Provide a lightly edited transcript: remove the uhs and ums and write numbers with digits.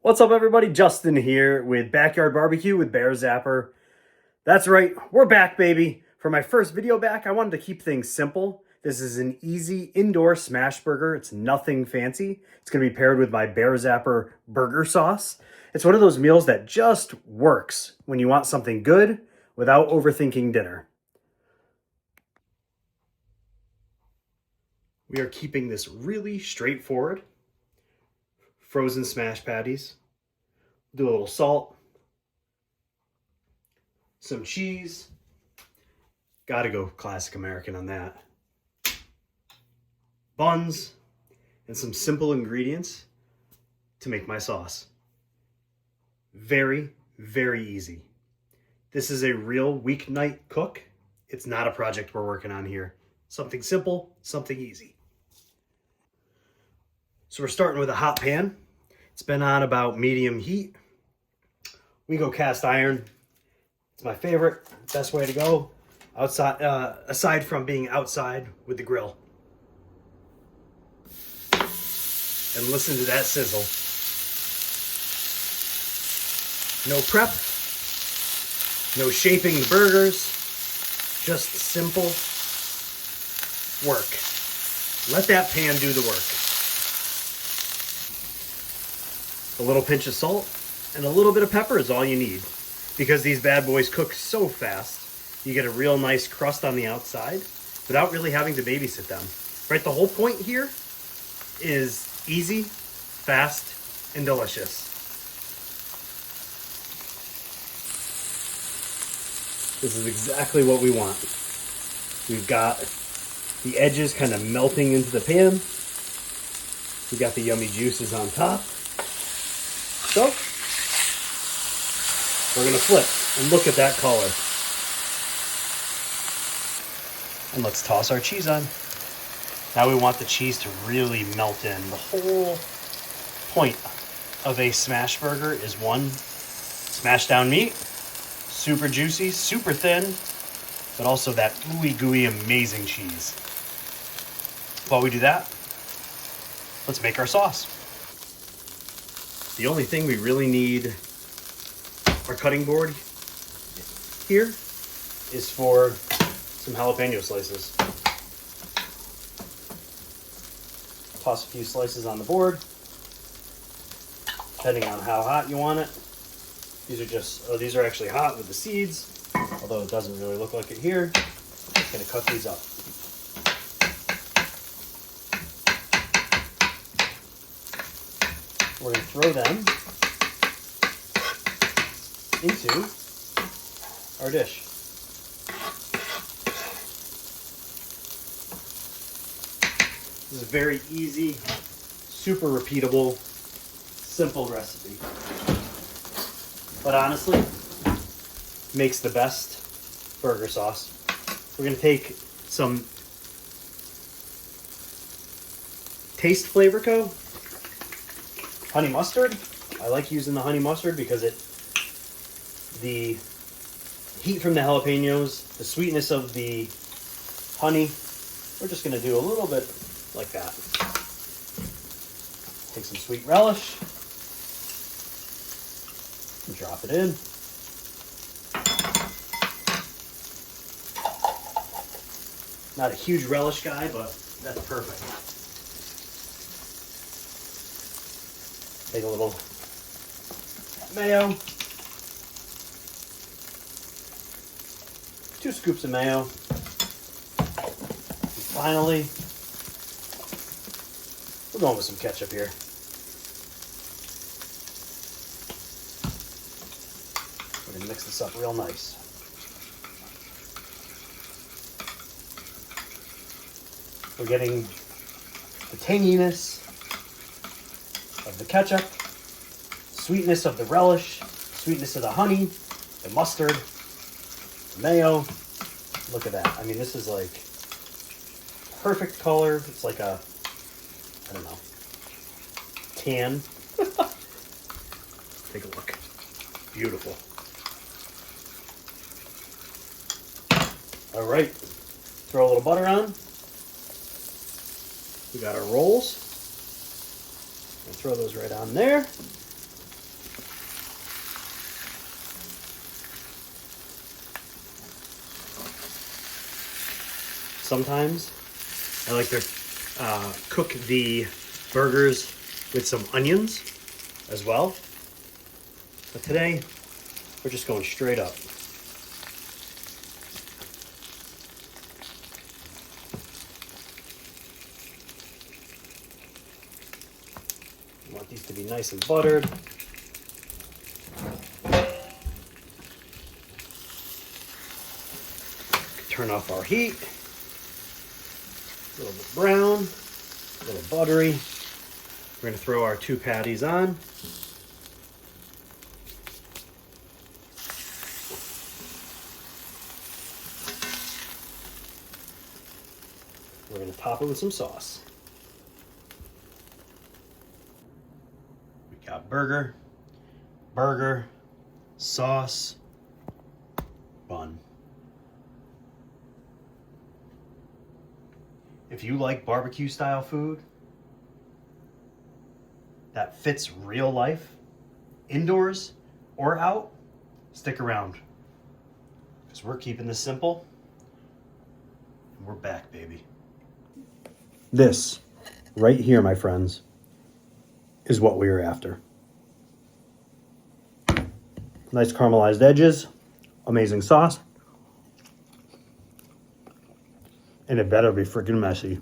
What's up, everybody? Justin here with Backyard Barbecue with BearZapper. That's right, we're back, baby. For my first video back, I wanted to keep things simple. This is an easy indoor smash burger. It's nothing fancy. It's going to be paired with my BearZapper burger sauce. It's one of those meals that just works when you want something good without overthinking dinner. We are keeping this really straightforward. Frozen smash patties. Do a little salt, some cheese. Gotta go classic American on that. Buns, and some simple ingredients to make my sauce. Very, very easy. This is a real weeknight cook. It's not a project we're working on here. Something simple, something easy. So we're starting with a hot pan. It's been on about medium heat. We go cast iron. It's my favorite, best way to go. Outside, aside from being outside with the grill. And listen to that sizzle. No prep, no shaping the burgers, just simple work. Let that pan do the work. A little pinch of salt and a little bit of pepper is all you need, because these bad boys cook so fast. You get a real nice crust on the outside without really having to babysit them. Right? The whole point here is easy, fast, and delicious. This is exactly what we want. We've got the edges kind of melting into the pan. We've got the yummy juices on top. So, we're gonna flip and look at that color. And let's toss our cheese on. Now we want the cheese to really melt in. The whole point of a smash burger is one, smashed down meat, super juicy, super thin, but also that ooey gooey amazing cheese. While we do that, let's make our sauce. The only thing we really need our cutting board here is for some jalapeno slices. Toss a few slices on the board, depending on how hot you want it. These are actually hot with the seeds, although it doesn't really look like it here. I'm just gonna cut these up. We're going to throw them into our dish. This is a very easy, super repeatable, simple recipe. But honestly, makes the best burger sauce. We're going to take some Taste Flavor Co. honey mustard. I like using the honey mustard because the heat from the jalapenos, the sweetness of the honey, we're just gonna do a little bit like that. Take some sweet relish and drop it in. Not a huge relish guy, but that's perfect. Take a little mayo, 2 scoops of mayo, and finally, we're going with some ketchup here. We're going to mix this up real nice. We're getting the tanginess of the ketchup, sweetness of the relish, sweetness of the honey, the mustard, the mayo. Look at that. I mean, this is like perfect color. It's like a, I don't know, tan. Take a look. Beautiful. All right. Throw a little butter on. We got our rolls. We'll throw those right on there. sometimes. I like to cook the burgers with some onions as well. But today, we're just going straight up. I want these to be nice and buttered. Turn off our heat. A little bit brown, a little buttery. We're gonna throw our 2 patties on. We're gonna top it with some sauce. We got burger, sauce, bun. If you like barbecue style food that fits real life, indoors or out, stick around. Because we're keeping this simple. And we're back, baby. This right here, my friends, is what we are after. Nice caramelized edges, amazing sauce, and it better be freaking messy.